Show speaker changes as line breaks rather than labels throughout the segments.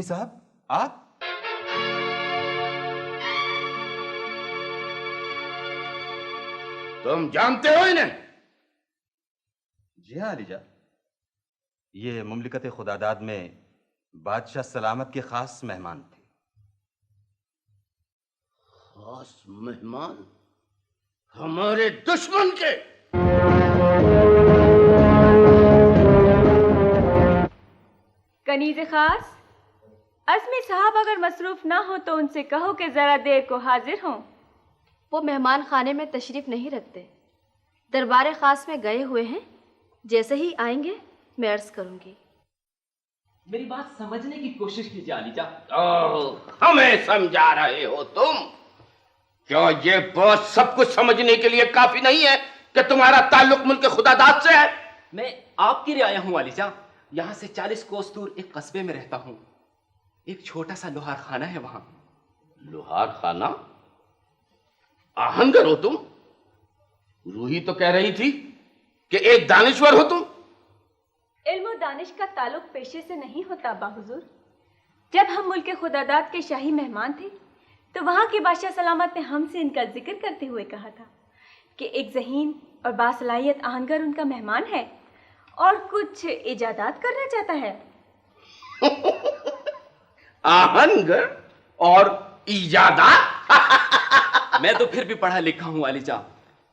अजमी साहब, आप?
तुम जानते हो इन्हें?
जी हाँ अलीजा, ये मुमलिकत खुदादाद में बादशाह सलामत के खास मेहमान थे।
खास मेहमान? हमारे दुश्मन के?
कनीज़े खास, अज़मी साहब अगर मसरूफ ना हो तो उनसे कहो कि जरा देर को हाजिर हों।
वो मेहमान खाने में तशरीफ नहीं रखते, दरबार खास में गए हुए हैं। जैसे ही आएंगे मैं अर्ज करूंगी।
मेरी बात समझने की कोशिश कीजिए अलीजा।
हमें समझा रहे हो तुम? क्या ये बात सब कुछ समझने के लिए काफी नहीं है कि तुम्हारा ताल्लुक मुल्क खुदादाद से है?
मैं आपकी रियाया हूं अलीजा। यहां से 40 कोस दूर एक कस्बे में रहता हूं। एक छोटा सा लोहार खाना है वहां।
लोहार खाना? आहंगर हो तुम? रूही तो कह रही थी कि एक दानिश्वर हो तुम।
इल्म और दानिश का ताल्लुक पेशे से नहीं होता अब्बा हुजूर। जब हम मुल्क खुदादाद के शाही मेहमान थे तो वहां के बादशाह सलामत ने हमसे इनका जिक्र करते हुए कहा था कि एक ज़हीन और बासलाहियत आहंगर उनका मेहमान है और कुछ इजादात करना चाहता है।
आहंगर और इजादात?
मैं तो फिर भी पढ़ा लिखा हूं अलीजा।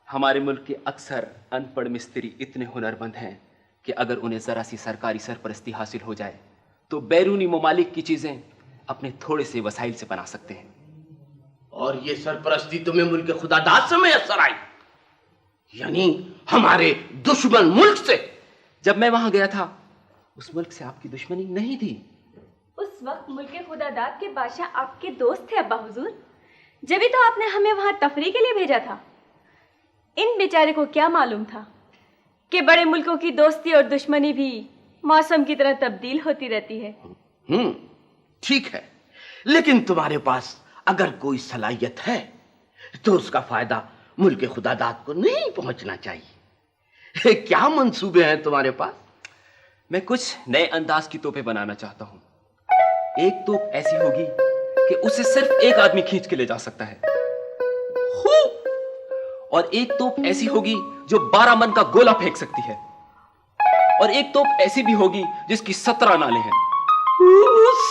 हमारे मुल्क के अक्सर अनपढ़ मिस्त्री इतने हुनरमंद हैं कि अगर उन्हें जरा सी सरकारी सरपरस्ती हासिल हो जाए तो बैरूनी ममालिक की चीजें अपने थोड़े से वसाइल से बना सकते हैं।
और ये सरपरस्ती तुम्हें मुल्क खुदादाद से मैसर आई, यानी हमारे दुश्मन मुल्क से?
जब मैं वहां गया था उस मुल्क से आपकी दुश्मनी नहीं थी।
उस वक्त मुल्क खुदादाद के बादशाह आपके दोस्त थे अब्बा हुजूर, जब तो आपने हमें वहां तफरी के लिए भेजा था। इन बेचारे को क्या मालूम था कि बड़े मुल्कों की दोस्ती और दुश्मनी भी मौसम की तरह तब्दील होती रहती है।
ठीक है, लेकिन तुम्हारे पास अगर कोई सलाहियत है तो उसका फायदा मुल्क खुदादाद को नहीं पहुंचना चाहिए। क्या मंसूबे हैं तुम्हारे पास?
मैं कुछ नए अंदाज की तोपें बनाना चाहता हूं। एक तोप ऐसी होगी कि उसे सिर्फ एक आदमी खींच के ले जा सकता है, और एक तोप ऐसी होगी जो 12 मन का गोला फेंक सकती है, और एक तोप ऐसी भी होगी जिसकी 17 नाले हैं।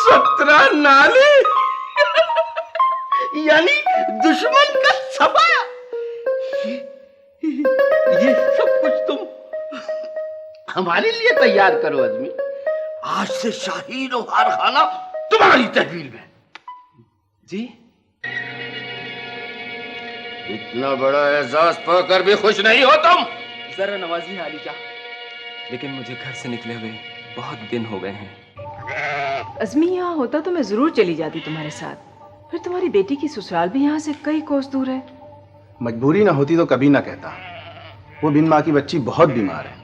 17 नाले? यानी दुश्मन का सफा? ये सब कुछ तुम हमारे लिए तैयार करो अजमी। आज से शाही लोहार खाना तुम्हारी तहवील में।
जी?
इतना बड़ा एजाज पाकर भी खुश नहीं हो तुम?
जरा नवाजी है अलीजा, लेकिन मुझे घर से निकले हुए बहुत दिन हो गए हैं।
अज़मी यहाँ होता तो मैं जरूर चली जाती तुम्हारे साथ। फिर तुम्हारी बेटी की ससुराल भी यहाँ से कई कोस दूर है।
मजबूरी ना होती तो कभी ना कहता। वो बिन माँ की बच्ची बहुत बीमार है,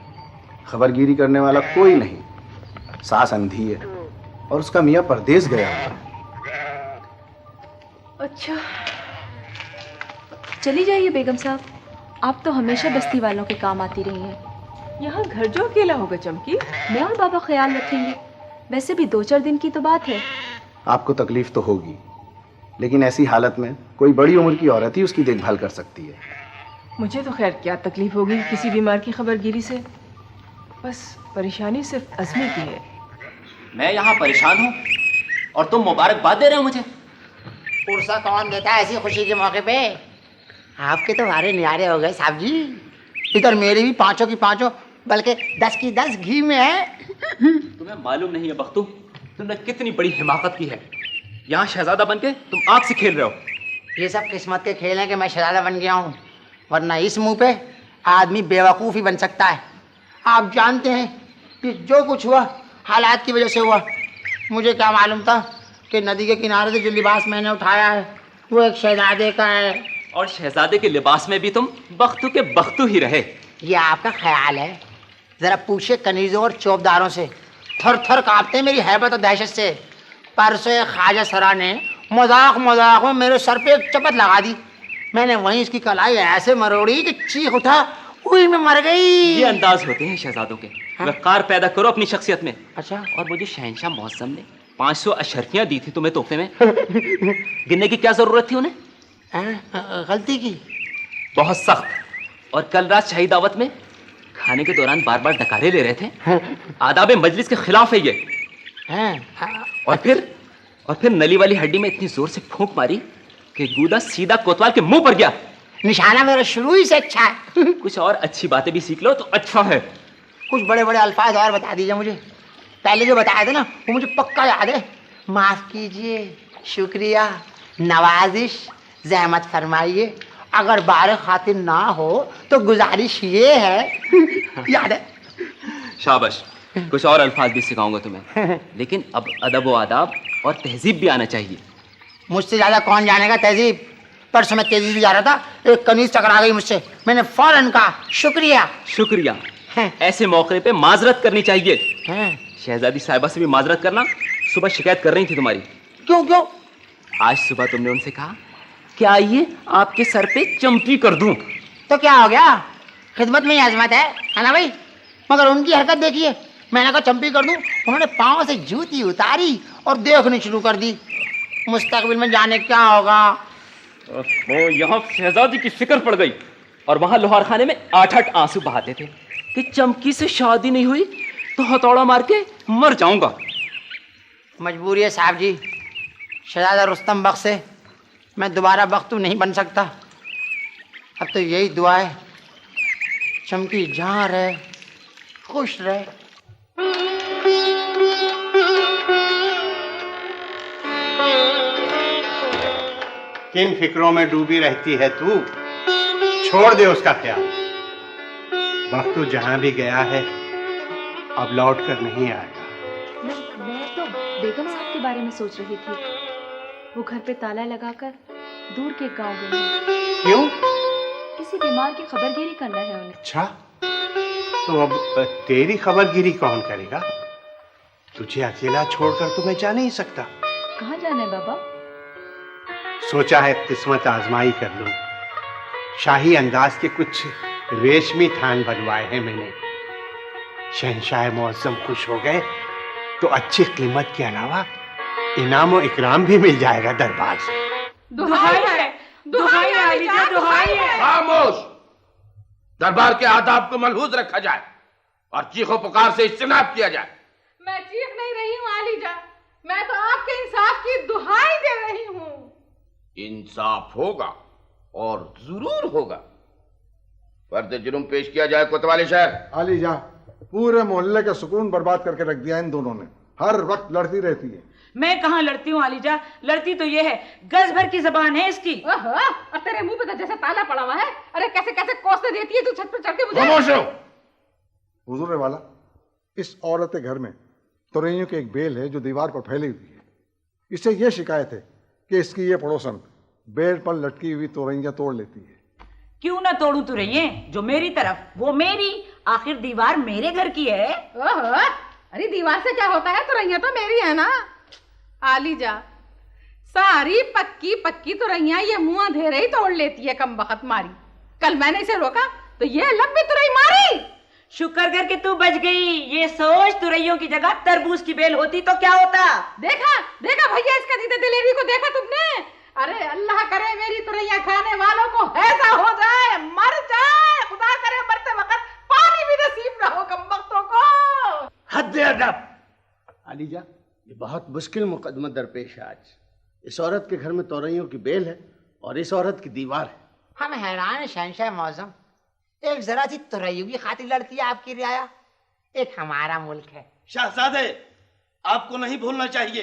खबरगिरी करने वाला कोई नहीं। सास अंधी है और उसका मियाँ परदेस गया हुआ है।
अच्छा, चली जाइए बेगम साहब, आप तो हमेशा बस्ती वालों के काम आती रही हैं। यहाँ घर जो अकेला होगा चमकी, मैं और बाबा ख्याल रखेंगे। वैसे भी 2-4 दिन की तो बात है।
आपको तकलीफ तो होगी, लेकिन ऐसी हालत में कोई बड़ी उम्र की औरत ही उसकी देखभाल कर सकती है।
मुझे तो खैर क्या तकलीफ होगी किसी बीमार की खबरगिरी से। बस परेशानी सिर्फ अज़मी की है।
मैं यहाँ परेशान हूँ और तुम मुबारकबाद दे रहे हो मुझे।
पुरसा कौन देता है ऐसी खुशी के मौके पे? आपके तो हारे न्यारे हो गए साहब जी। इधर मेरी भी 5 की 5, बल्कि 10 की 10 घी में है।
तुम्हें मालूम नहीं है बख्तू, तुमने कितनी बड़ी हिमाकत की है। यहाँ शहजादा बनके तुम आग से खेल रहे हो।
ये सब किस्मत के खेल हैं कि मैं शहजादा बन गया हूँ, वरना इस मुंह पे आदमी बेवकूफ़ ही बन सकता है। आप जानते हैं कि जो कुछ हुआ हालात की वजह से हुआ। मुझे क्या मालूम था कि नदी के किनारे से जो लिबास मैंने उठाया है वो एक शहजादे का है।
और शहजादे के लिबास में भी तुम बख्तू के बख्तू ही रहे।
ये आपका ख्याल है? ज़रा पूछे कनीज़ों और चौबदारों से, थर थर कांपते मेरी हैबत और दहशत से। परसों ख्वाजा सरा ने मजाक में मेरे सर पे एक चपत लगा दी। मैंने वहीं इसकी कलाई ऐसे मरोड़ी कि चीख उठा, हुई मैं मर गई।
ये अंदाज होते हैं शहजादों के। वक़ार पैदा करो अपनी शख्सियत में।
अच्छा।
और मुझे शहंशाह मौसम ने 500 अशर्फियां दी थी तुम्हें तोहफे में, गिनने की क्या जरूरत थी उन्हें?
गलती की।
बहुत सख्त। और कल रात शाही दावत में खाने के दौरान बार बार डकारे ले रहे थे, आदाब मजलिस के खिलाफ है ये। और फिर नली वाली हड्डी में इतनी जोर से फूंक मारी कि गूदा सीधा कोतवाल के मुंह पर गया।
निशाना मेरा शुरू ही से अच्छा है।
कुछ और अच्छी बातें भी सीख लो तो अच्छा है।
कुछ बड़े बड़े अल्फाज और बता दीजिए मुझे। पहले जो बताया था ना वो मुझे पक्का याद है। माफ कीजिए, शुक्रिया, नवाजिश, जहमत फरमाइए, अगर बार खातिर ना हो तो गुजारिश ये है। याद है?
शाबाश। कुछ और अल्फाज भी सिखाऊंगा तुम्हें, लेकिन अब अदब व आदाब और तहजीब भी आना चाहिए।
मुझसे ज्यादा कौन जानेगा तहजीब। परसों मैं तेजी से जा रहा था, एक कनीज टकरा गई मुझसे, मैंने फौरन कहा शुक्रिया।
शुक्रिया। ऐसे मौके पे माजरत करनी चाहिए। शहजादी साहिबा से भी माजरत करना। सुबह शिकायत कर रही थी तुम्हारी।
क्यों?
आज सुबह तुमने उनसे कहा कि आइए आपके सर पे चंपी कर दूं।
तो क्या हो गया, खिदमत में ही आजमत है ना भाई। मगर उनकी हरकत देखिए, मैंने कहा चंपी कर दूं, उन्होंने पांव से जूती उतारी और देखनी शुरू कर दी। मुस्तकबिल में जाने क्या होगा।
वो यहाँ शहजादी की फिक्र पड़ गई और वहां लोहार खाने में 8-8 आंसू बहाते थे कि चमकी से शादी नहीं हुई तो हथौड़ा मार के मर जाऊंगा।
मजबूरी है साहब जी, शहजादा रुस्तम बख्श से मैं दोबारा बख्तू नहीं बन सकता। अब तो यही दुआ है, चमकी जहाँ रहे खुश रहे।
किन फिक्रों में डूबी रहती है तू? छोड़ दे उसका ख्याल। बख्तू जहां भी गया है अब लौट कर नहीं आएगा।
मैं तो बेगम साहब के बारे में सोच रही थी। वो घर पे ताला लगाकर दूर के गांव गए हैं।
क्यों?
किसी बीमार की खबरगिरी करना है उन्हें।
अच्छा, तो अब तेरी खबरगिरी कौन करेगा? तुझे अकेला छोड़कर तो मैं जा नहीं सकता।
कहाँ जाना है बाबा?
सोचा है किस्मत आजमाई कर लूं। शाही अंदाज के कुछ रेशमी थान बनवाए हैं मैंने। शहंशाह मुअज्जम खुश हो गए तो अच्छी कीमत के अलावा इनाम और इकराम भी मिल जाएगा दरबार से।
दुहाई है, दुहाई है अलीजा, दुहाई है।
खामोश। दरबार के आदाब को मलहूज रखा जाए और चीखों पुकार से इज्तिनाब किया जाए।
मैं चीख नहीं रही हूँ आलीजा, मैं तो आपके इंसाफ की दुहाई दे रही हूँ।
इंसाफ होगा और जरूर होगा। फर्द जुर्म पेश किया जाए कोतवाली शहर।
आलीजा, पूरे मोहल्ले का सुकून बर्बाद करके रख दिया इन दोनों ने। हर वक्त लड़ती रहती है।
मैं कहाँ लड़ती हूँ आलीजा, लड़ती तो ये है, गज भर की जबान है इसकी। और तेरे मुंह पे तो जैसे ताला पड़ा हुआ है। अरे कैसे कैसे कोसते देती है तू छत पर चढ़ के मुझे।
खामोश हो।
हुजूर वाला, इस औरत के घर में तुरैयों की एक बेल है जो दीवार पर फैली हुई है। इससे यह शिकायत है कि इसकी ये पड़ोसन बेल पर लटकी हुई तुरैयां तोड़ लेती है।
क्यों ना तोड़ू तुरैयें? जो मेरी तरफ, वो मेरी, आखिर दीवार मेरे घर की है। अरे दीवार से क्या होता है, तुरैया तो मेरी है ना। आलीजा, सारी पक्की पक्की तुरैया ये मुंह अंधेरे ही तोड़ लेती है कमबख्त मारी। कल मैंने इसे रोका तो ये लंबी तुरई मारी। शुक्र कर के तू बच गई। ये सोच, तुरैयों की जगह तरबूज की बेल होती तो क्या होता। देखा देखा भैया, इसका दीदे दिलेरी को देखा तुमने? अरे अल्लाह करे मेरी तुरैया खाने वालों को ऐसा हो जाए, मर जाए। खुदा करे मरते वक्त पानी भी नसीब ना हो कमबख्तों को।
हद अदब।
आलीजा, ये बहुत मुश्किल मुकदमा दरपेश है आज। इस औरत के घर में तोरैयों की बेल है और इस औरत की दीवार है।
हम हैरान है शहंशाह मौजम, एक जरा सी तुरैयों की खातिर लड़ती है आपकी रियाया। एक हमारा मुल्क है।
शहजादे, आपको नहीं भूलना चाहिए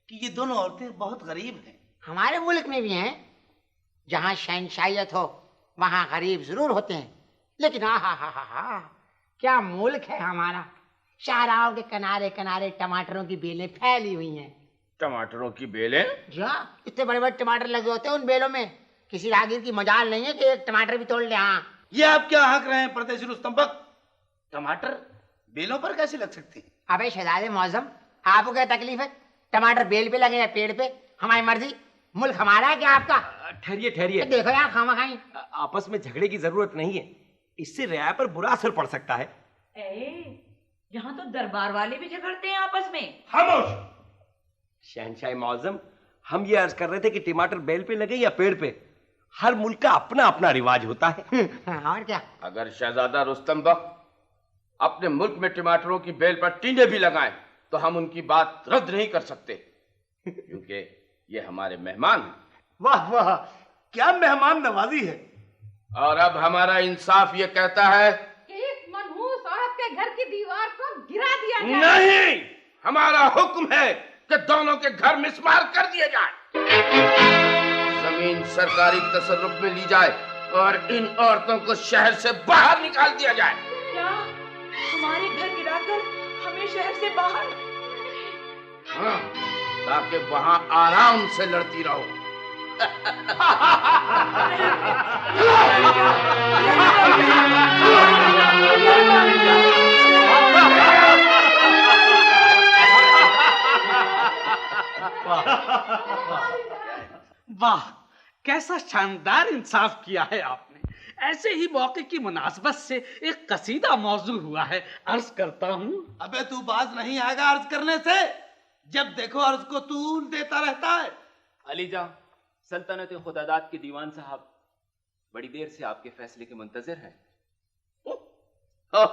कि ये दोनों औरतें बहुत गरीब हैं।
हमारे मुल्क में भी हैं। जहाँ शहंशाहियत हो वहाँ गरीब जरूर होते हैं, लेकिन हा क्या मुल्क है हमारा। शाहराहों के किनारे किनारे टमाटरों की बेलें फैली हुई हैं।
टमाटरों की बेलें?
जी हाँ, इतने बड़े बड़े टमाटर लगे होते हैं उन बेलों में। किसी राहगीर की मजाल नहीं है कि एक टमाटर भी तोड़ ले। हाँ,
ये आप क्या हक रहे हैं परदेसी रुस्तम बक? टमाटर बेलों पर कैसे लग सकते हैं?
अबे शहजादे मौजम, आपको क्या तकलीफ है? टमाटर बेल पे लगे या पेड़ पे, हमारी मर्जी। मुल्क हमारा है क्या आपका?
ठहरिए ठहरिए,
देखो यार खामखाई
आपस में झगड़े की जरूरत नहीं है। इससे रियाया पर बुरा असर पड़ सकता है।
यहाँ तो दरबार वाले भी झगड़ते हैं आपस में।
खामोश। शहंशाह मौजम, हम ये अर्ज कर रहे थे कि टमाटर बेल पे लगे या पेड़ पे, हर मुल्क का अपना अपना रिवाज होता है।
और क्या?
अगर शहजादा रुस्तम बख्त अपने मुल्क में टमाटरों की बेल पर टींडे भी लगाएं तो हम उनकी बात रद्द नहीं कर सकते, क्योंकि ये हमारे मेहमान हैं।
वाह वाह, क्या मेहमान नवाजी है।
और अब हमारा इंसाफ ये कहता है
कि इस मनहूस औरत के घर की दीवार को गिरा दिया जाए।
नहीं, हमारा हुक्म है कि दोनों के घर मिसमार कर दिए जाए, जमीन सरकारी तसर्रुफ में ली जाए और इन औरतों को शहर से बाहर निकाल दिया जाए।
क्या हमारे घर गिराकर हमें शहर से बाहर?
हाँ, ताकि वहां आराम से लड़ती रहो।
वाह, कैसा शानदार इंसाफ किया है आपने। ऐसे ही मौके की मुनासबत से एक कसीदा मौजू हुआ है, अर्ज करता हूँ।
अबे तू बाज नहीं आएगा अर्ज करने से, जब देखो अर्ज को तू देता रहता है।
अलीजा, सल्तनत खुदादाद के दीवान साहब बड़ी देर से आपके फैसले के मुंतजर हैं।
और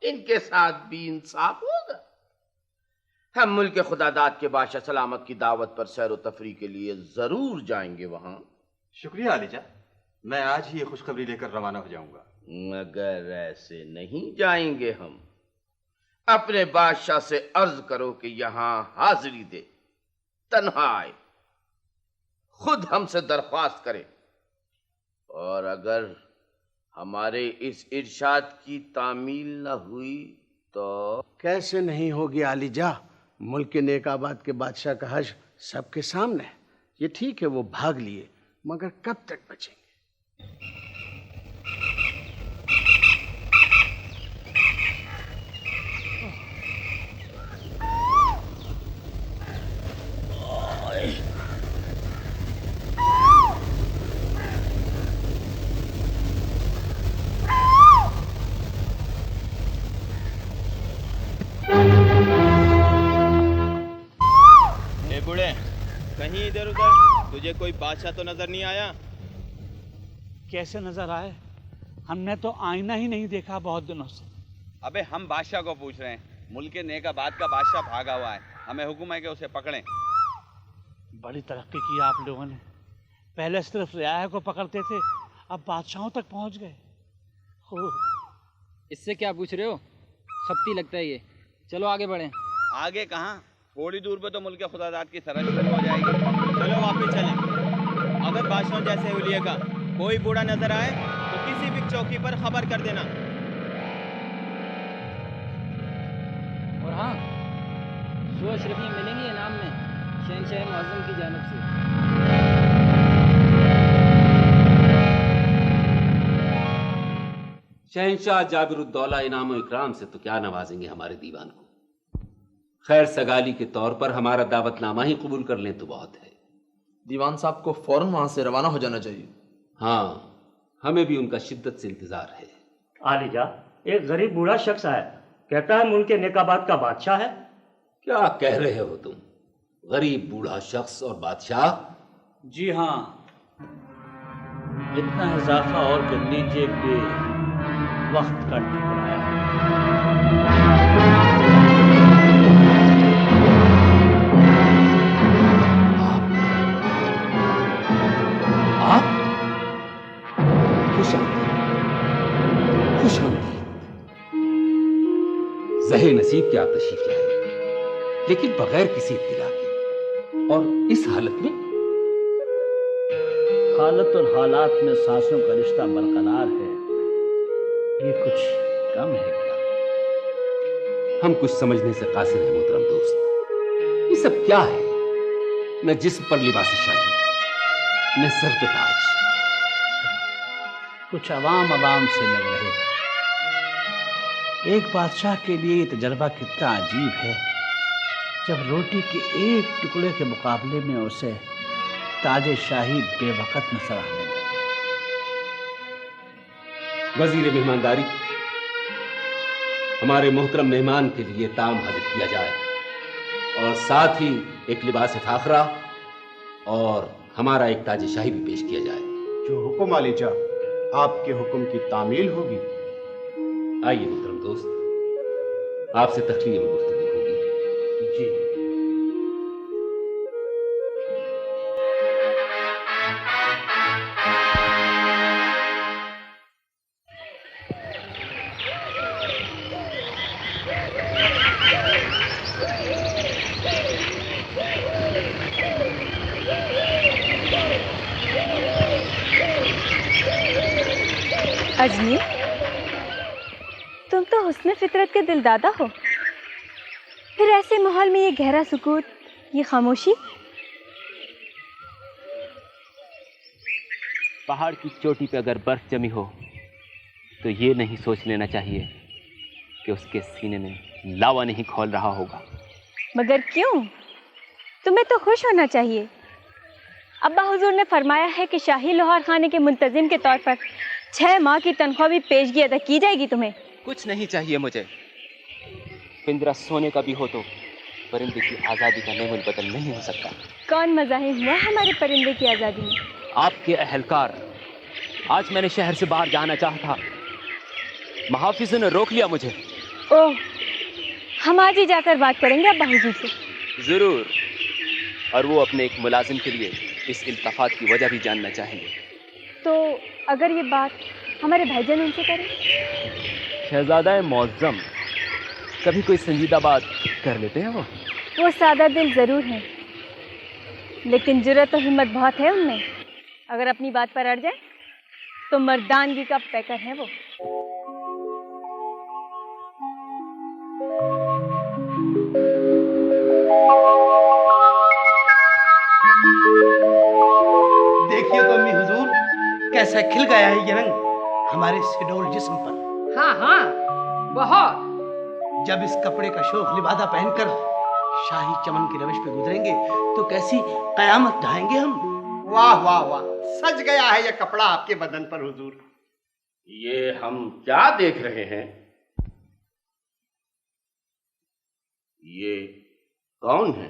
इनके साथ भी इंसाफ होगा। हम मुल्क खुदादाद के बादशाह सलामत की दावत पर सैर व तफरी के लिए जरूर जाएंगे वहां।
शुक्रिया अलीजा, मैं आज ही ये खुशखबरी लेकर रवाना हो जाऊंगा।
मगर ऐसे नहीं जाएंगे हम। अपने बादशाह से अर्ज करो कि यहां हाजिरी दे, तन्हा आए, खुद हमसे दरख्वास्त करे, और अगर हमारे इस इरशाद की तामील न हुई तो
कैसे नहीं होगी आलीजा, मुल्क के नेकाबाद के बादशाह का हज सबके सामने है। ये ठीक है वो भाग लिए, मगर कब तक बचेंगे?
कहीं इधर उधर तुझे कोई बादशाह तो नजर नहीं आया?
कैसे नजर आए? हमने तो आईना ही नहीं देखा बहुत दिनों से।
अबे हम बादशाह को पूछ रहे हैं, मुल्क के नेकाबाद का बादशाह भागा हुआ है, हमें हुक्म है कि उसे पकड़ें।
बड़ी तरक्की की आप लोगों ने, पहले सिर्फ रियाया को पकड़ते थे, अब बादशाहों तक पहुंच गए।
इससे क्या पूछ रहे हो? सख्ती लगता है ये। चलो आगे बढ़ें।
आगे कहाँ, थोड़ी दूर पे तो मुल्क खुदादाद की सरहद शुरू हो जाएगी। चलो वापस चलें। अगर बादशाह जैसे हुलिये का कोई बूढ़ा नजर आए तो किसी भी चौकी पर खबर कर देना।
और हाँ, सो अशरफियाँ मिलेंगी इनाम में शहंशाह मुअज़्ज़म की जानिब से।
शहंशाह जाबिरुद्दौला इनाम और इकराम से तो क्या नवाजेंगे हमारे दीवान को। खैर सगाली के तौर पर हमारा दावतनामा ही कबूल कर लें तो बहुत है।
दीवान साहब को फौरन वहां से रवाना हो जाना चाहिए।
हाँ, हमें भी उनका शिद्दत से इंतजार है।
आलिजा, एक गरीब बूढ़ा शख्स है, कहता है मुल्क के नेकाबाद का बादशाह है।
क्या कह रहे हो तुम? गरीब बूढ़ा शख्स और बादशाह?
जी हाँ, इतना इजाफा और कर लीजिए कि वक्त का ठुकराया।
ज़हे नसीब की आप तशरीफ लाए, लेकिन बगैर किसी इत्तिला के, और इस हालत में।
हालत और हालात में सांसों का रिश्ता बरकरार है, ये कुछ कम है क्या?
हम कुछ समझने से कासिर हैं मोहतरम दोस्त। ये सब क्या है? न जिस्म पर लिबास शाही, न सर पे ताज।
कुछ अवाम से लग रहे हैं। एक बादशाह के लिए ये तजर्बा कितना अजीब है, जब रोटी के एक टुकड़े के मुकाबले में उसे ताजे शाही बेवकत नजर आने लगे।
वजीर मेहमानदारी, हमारे मोहतरम मेहमान के लिए ताम हाजिर किया जाए। और साथ ही एक लिबास फाखरा और हमारा एक ताज शाही भी पेश किया जाए।
जो हुक्म आलिजा, आपके हुक्म की तामील होगी।
आइए मोहतरम दोस्त, आपसे तखलीम में गुफ्तगू होगी।
जी।
अजनी, तुम तो हुस्न फितरत के दिलदादा हो, फिर ऐसे माहौल में ये गहरा सुकूत, ये खामोशी।
पहाड़ की चोटी पे अगर बर्फ जमी हो तो ये नहीं सोच लेना चाहिए कि उसके सीने में लावा नहीं खौल रहा होगा।
मगर क्यों? तुम्हें तो खुश होना चाहिए। अब्बा हुजूर ने फरमाया है कि शाही लोहार खाने के मुंतजिम के तौर पर 6 माह की तनख्वाह भी पेशगी अदा की जाएगी तुम्हें।
कुछ नहीं चाहिए मुझे। पिंजरा सोने का भी हो तो परिंदे की आज़ादी का नेमुल बदल नहीं हो सकता।
कौन मज़ाहिर हुआ हमारे परिंदे की आज़ादी में?
आपके अहलकार। आज मैंने शहर से बाहर जाना चाहा था, मुहाफिज़ों ने रोक लिया मुझे।
ओह, हम आज ही जाकर बात करेंगे अब्बा हुजूर से।
जरूर, और वो अपने एक मुलाजिम के लिए इस इल्तफात की वजह भी जानना चाहेंगे।
तो अगर ये बात हमारे भाईजान उनसे करें?
शहजादा मौज़्ज़म कभी कोई संजीदा बात कर लेते हैं
वो सादा दिल जरूर हैं, लेकिन जुर्रत और हिम्मत बहुत है उनमें। अगर अपनी बात पर अड़ जाए तो मर्दानगी का पैकर है वो।
देखिए तो अम्मी हुजूर, कैसा खिल गया है ये रंग हमारे सिडोल जिस्म पर।
हाँ हाँ, बहुत।
जब इस कपड़े का शोख लिबादा पहनकर शाही चमन की रविश पे गुजरेंगे तो कैसी कयामत ढाएंगे हम।
वाह वाह वाह, सज गया है ये कपड़ा आपके बदन पर हुजूर।
ये हम क्या देख रहे हैं? ये कौन है?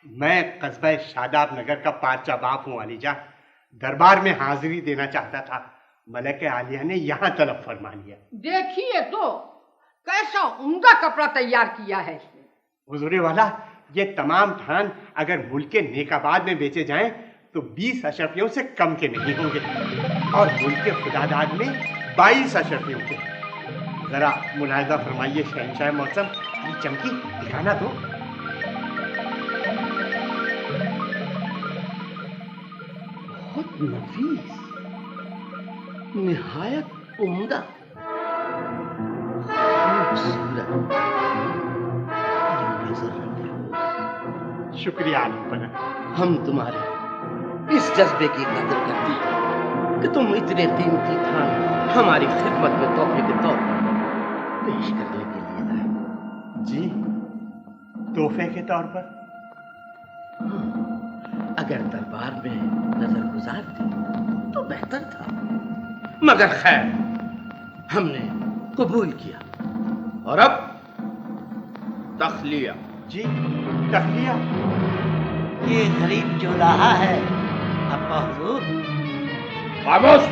मैं कस्बा शादाब नगर का पार्चा बाप हूँ अलीजा। दरबार में हाजिरी देना चाहता था, मलके आलिया ने यहाँ तलब फरमा लिया।
देखिए तो कैसा उम्दा कपड़ा तैयार किया है इसने।
हुजूरे वाला, ये तमाम थान अगर मुल्क के नेकाबाद में बेचे जाएं तो 20 अशरफियों से कम के नहीं होंगे, और मुल्क के खुदादाद में 22 अशरफियों के। जरा मुलाहिजा फरमाइए शहंशाह मौसम, ये चमकी दिखाना दो।
बहुत नफीस, निहायत उम्दा,
शुक्रिया आलम।
हम तुम्हारे इस जज्बे की कदर करते हैं कि तुम इतने कीमती थान हमारी खिदमत में तोहफे के तौर पर पेश करने के लिए लाए।
जी, तोहफे के तौर पर?
अगर दरबार में नजर गुजारते तो बेहतर था, मगर खैर हमने कबूल किया।
और अब तखलिया।
जी, तखलिया।
ये गरीब जोलाहा है अब्बा हुजूर।
खामोश,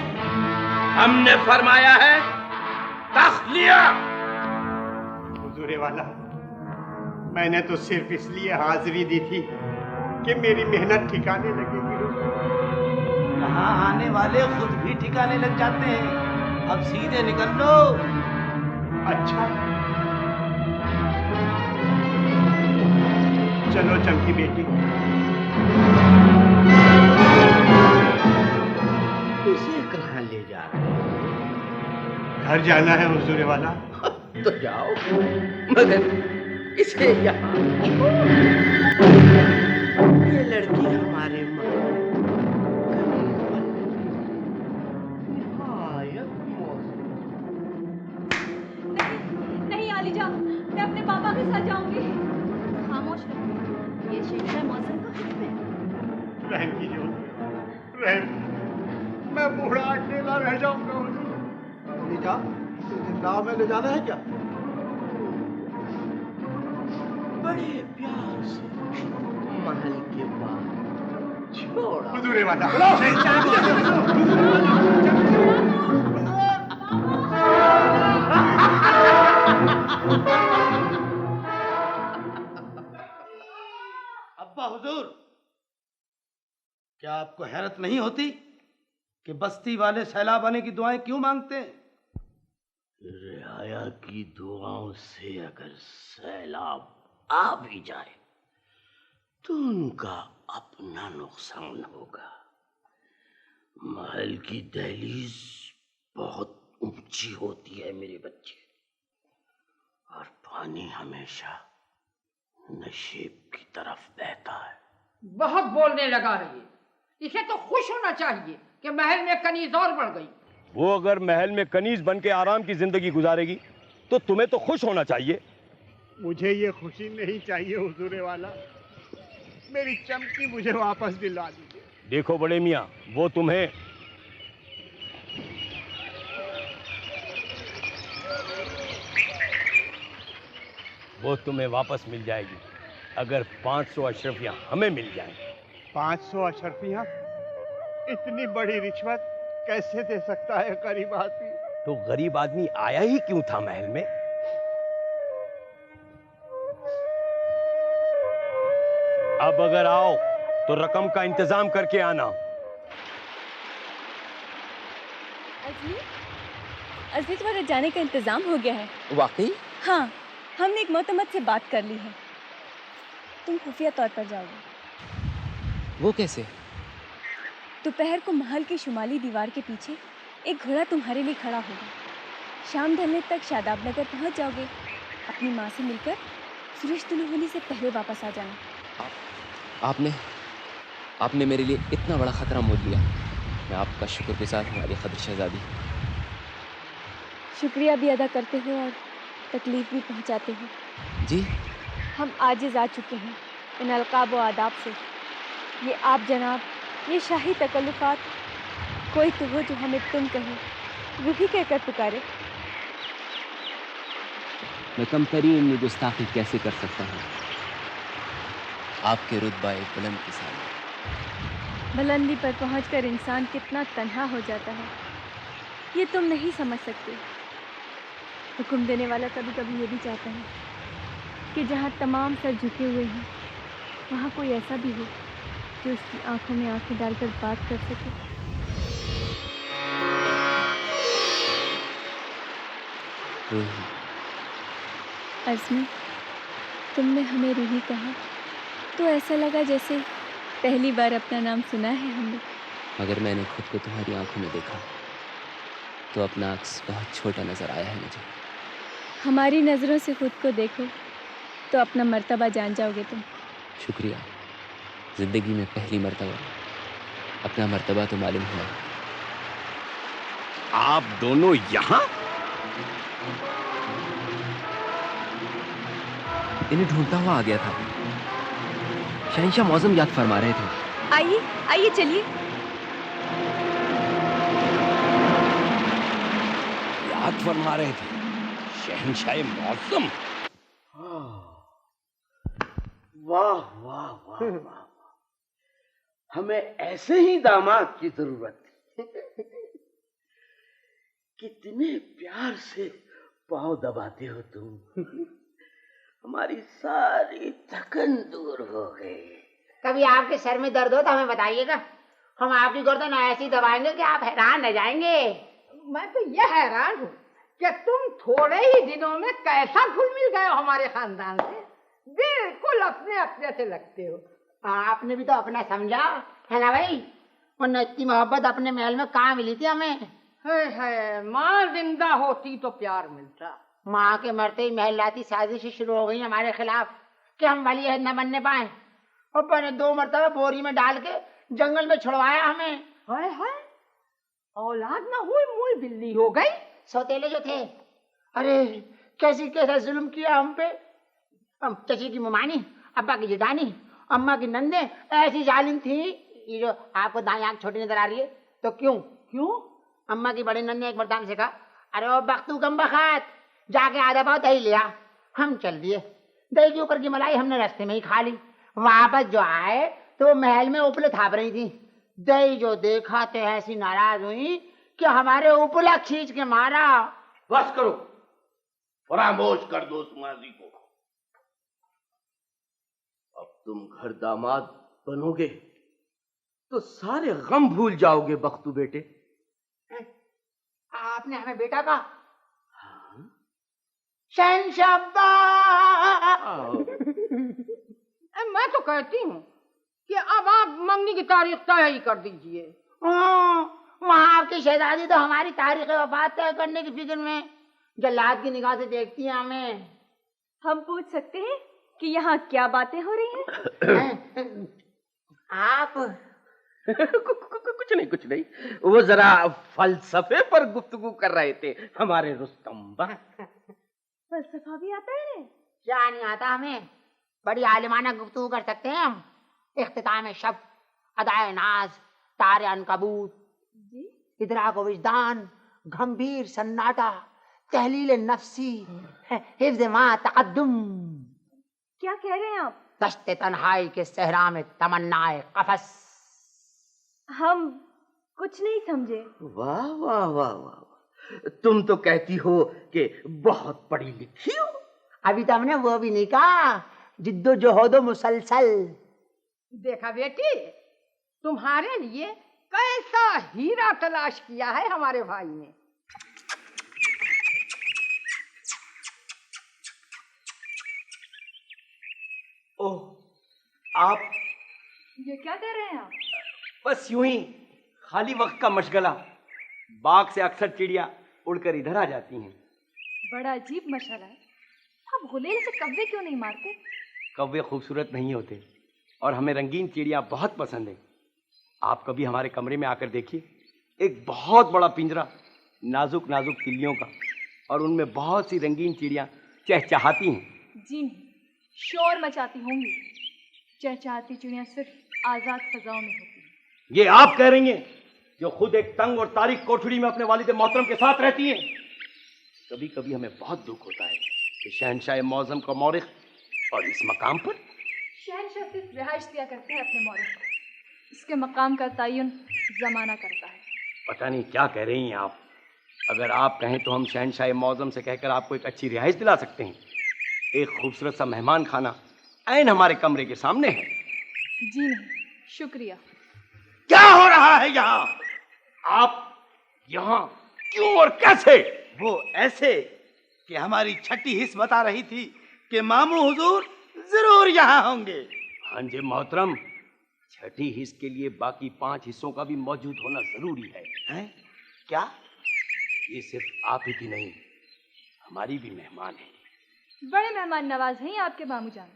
हमने फरमाया है तखलिया।
हुजूरे वाला, मैंने तो सिर्फ इसलिए हाजिरी दी थी कि मेरी मेहनत ठिकाने लगेगी।
यहाँ आने वाले खुद भी ठिकाने लग जाते हैं, अब सीधे निकल लो।
अच्छा, चलो चमकी बेटी।
इसे कहाँ ले जा रहे हो?
घर जाना है हुजूरे वाला।
तो जाओ, मगर इसे यहाँ ये लड़की हमारे
नहीं आलिजा, मैं अपने पापा के साथ जाऊंगी। खामोश रहो, ये शहंशाह मौसम का हुक्म है।
रहम कीजिए, रहम। मैं बूढ़ा अकेला रह जाऊंगा।
अलीजा, जिंदा में ले जाना है क्या?
बड़े प्यार से महल के बाद छोड़ा।
हुजूर वाला
अब्बा हुजूर, क्या आपको हैरत नहीं होती कि बस्ती वाले सैलाब आने की दुआएं क्यों मांगते हैं?
रियाया की दुआओं से अगर सैलाब आ भी जाए तो उनका अपना नुकसान होगा। महल की दहलीज बहुत ऊंची होती है मेरे बच्चे, और पानी हमेशा नशेब की तरफ बहता है।
बहुत बोलने लगा रही है। इसे तो खुश होना चाहिए कि महल में कनीज और बढ़ गई।
वो अगर महल में कनीज बन के आराम की जिंदगी गुजारेगी तो तुम्हें तो खुश होना चाहिए।
मुझे ये खुशी नहीं चाहिए हुजूर वाला, मेरी चमकी मुझे वापस दिला दीजिए।
देखो बड़े मियाँ, वो तुम्हें वापस मिल जाएगी अगर 500 अशरफियाँ हमें मिल जाएं।
500 अशरफियाँ? इतनी बड़ी रिश्वत कैसे दे सकता है गरीब आदमी?
तो गरीब आदमी आया ही क्यों था महल में? अब अगर आओ तो रकम का इंतजाम करके आना।
अजली तुम्हारा जाने का इंतजाम हो गया है।
वाकई?
हाँ, हमने एक मोतमद से बात कर ली है। तुम खुफिया तौर पर जाओगे।
वो कैसे?
दोपहर को महल की शुमाली दीवार के पीछे एक घोड़ा तुम्हारे लिए खड़ा होगा। शाम ढलने तक शादाब नगर पहुंच जाओगे। अपनी माँ से मिलकर सूरज तुलू होने से पहले वापस आ जाना।
आपने मेरे लिए इतना बड़ा खतरा मोल लिया। मैं आपका शुक्रगुजार हूँ अली खदर शहजादी।
शुक्रिया भी अदा करते हो और तकलीफ भी पहुंचाते हो।
जी?
हम आजिज़ आ चुके हैं इन अलकाब व आदाब से। ये आप जनाब, ये शाही तकल्लुफ़ात, कोई तो हो जो हमें तुम कहे, वही कहकर पुकारे।
मैं कम तरीन में गुस्ताखी कैसे कर सकता हूँ? आपके रुतबा एक बुलंद के साथ।
बुलंदी पर पहुंचकर इंसान कितना तन्हा हो जाता है, ये तुम नहीं समझ सकते। हुक्म देने वाला कभी कभी ये भी चाहता है कि जहाँ तमाम सर झुके हुए हैं वहाँ कोई ऐसा भी हो जो उसकी आंखों में आंखें डालकर बात कर सके। अज़मी, तुमने हमें रूही कहा तो ऐसा लगा जैसे पहली बार अपना नाम सुना है हमने।
मगर मैंने खुद को तुम्हारी आंखों में देखा तो अपना अक्स बहुत छोटा नजर आया है मुझे।
हमारी नज़रों से खुद को देखो तो अपना मर्तबा जान जाओगे तुम।
शुक्रिया। जिंदगी में पहली मर्तबा अपना मर्तबा तो मालूम हुआ।
आप दोनों यहाँ?
इन्हें ढूंढता हुआ आ गया था। शहंशाह मौज़म याद फरमा रहे थे।
आइए आइए चलिए।
याद फरमा रहे थे शहंशाह मौज़म।
वाह वाह वाह वाह, हमें ऐसे ही दामाद की जरूरत थी। कितने प्यार से पाँव दबाते हो तुम। हमारी सारी थकन दूर हो गई।
कभी आपके सर में दर्द हो तो हमें बताइएगा, हम आपकी गर्दन ऐसी दबाएंगे कि आप हैरान रह जाएंगे।
मैं तो यह हैरान हूँ कि तुम थोड़े ही दिनों में कैसा घुल मिल गए हो हमारे खानदान से। बिल्कुल अपने अपने से लगते हो।
आपने भी तो अपना समझा है ना भाई, वरना इतनी मोहब्बत अपने महल में कहाँ मिली थी हमें।
है माँ जिंदा होती तो प्यार मिलता।
माँ के मरते ही महल लाती साजिश शुरू हो गई हमारे खिलाफ कि हम वाली अहद न बनने पाए, और पर 2 मरतबा बोरी में डाल के जंगल में छुड़वाया हमें।
हाय हाय, औलाद न हुई मुई बिल्ली हो गई।
सौतेले जो थे, अरे कैसा जुल्म किया हम पे। हम चची की ममानी, अब्बा की जिदानी, अम्मा की नंदे ऐसी जालिम थी। ये जो आपको दाएं आंख छोटी नजर आ रही है तो क्यों? अम्मा की बड़ी नंदे एक मर्दान से कहा, अरे ओ बख्तू गम बखात, जाके आधा पाव दही लिया। हम चल दिए। दही के ऊपर की मलाई हमने रास्ते में ही खा ली। वापस जो आए तो वो महल में उपले थाप रही थी। दई जो देखा तो ऐसी नाराज हुई कि हमारे उपला खींच के मारा।
बस करो, फरामोश कर दो उस माजी को। अब तुम घर दामाद बनोगे तो सारे गम भूल जाओगे बख्तू बेटे।
आपने हमें बेटा कहा? शहंशाह
मैं तो कहती हूँ कि अब आप मंगनी की तारीख तय ही कर दीजिए।
वहाँ आपकी शहजादी तो हमारी तारीख वफात तय करने की फिक्र में जल्लाद की निगाह से देखती है हमें।
हम पूछ सकते हैं कि यहाँ क्या बातें हो रही हैं?
आप
कुछ नहीं, वो जरा फलसफे पर गुफ्तगू कर रहे थे हमारे रुस्तम।
फलसफा भी आता है?
क्या नहीं आता हमें, बड़ी आलिमाना गुफ्तगू कर सकते हैं हम। इख्तिताम शब, अदाए नाज, तारे अनकबूत, इदराक विजदान, गंभीर सन्नाटा, तहलील नफ्सी, हिफ्ज़ मा तक़द्दुम।
क्या कह रहे हैं आप?
दश्ते तन्हाई के सहरा में तमन्नाए कफस।
हम कुछ नहीं समझे।
वाह वाह वाह वाह, तुम तो कहती हो कि बहुत पढ़ी लिखी हो।
अभी तो हमने वो भी नहीं कहा, जिद्दोजहद मुसलसल।
देखा बेटी, तुम्हारे लिए कैसा हीरा तलाश किया है हमारे भाई ने।
ओह, आप
ये क्या कर रहे हैं आप?
बस यूं ही खाली वक्त का मशगला। बाग से अक्सर चिड़िया उड़कर इधर आ जाती हैं।
बड़ा अजीब मशगला है। आप गुलेल से कव्वे क्यों नहीं मारते?
कव्वे खूबसूरत नहीं होते और हमें रंगीन चिड़िया बहुत पसंद है। आप कभी हमारे कमरे में आकर देखिए, एक बहुत बड़ा पिंजरा नाजुक नाजुक तिल्लियों का, और उनमें बहुत सी रंगीन चिड़िया चहचहाती हैं।
जी नहीं, शोर मचाती होंगी। चहचहाती चिड़ियाँ सिर्फ आजाद फजाओं में होती हैं।
ये आप कह रही हैं जो खुद एक तंग और तारीख कोठड़ी में अपने वालिद मोहतरम के साथ रहती हैं। कभी कभी हमें बहुत दुख होता है कि शहंशाह मौज़म का मौरिख और इस मकाम पर
शहंशाह सिर्फ रिहाइश दिया करते हैं अपने मौरिख को। इसके मकाम का तयन जमाना करता है।
पता नहीं क्या कह रही हैं आप। अगर आप कहें तो हम शहंशाह मौज़म से कहकर आपको एक अच्छी रिहाइश दिला सकते हैं। एक खूबसूरत सा मेहमान खाना ऐन हमारे कमरे के सामने है।
जी नहीं, शुक्रिया।
क्या हो रहा है यहाँ? आप यहाँ क्यों और कैसे?
वो ऐसे कि हमारी छठी हिस्स बता रही थी कि मामू हुजूर जरूर यहाँ होंगे।
हाँ जी मोहतरम, छठी हिस्स के लिए बाकी 5 हिस्सों का भी मौजूद होना जरूरी है। हैं? क्या? ये सिर्फ आप ही की नहीं, हमारी भी मेहमान है।
बड़े मेहमान नवाज हैं आपके मामू जान।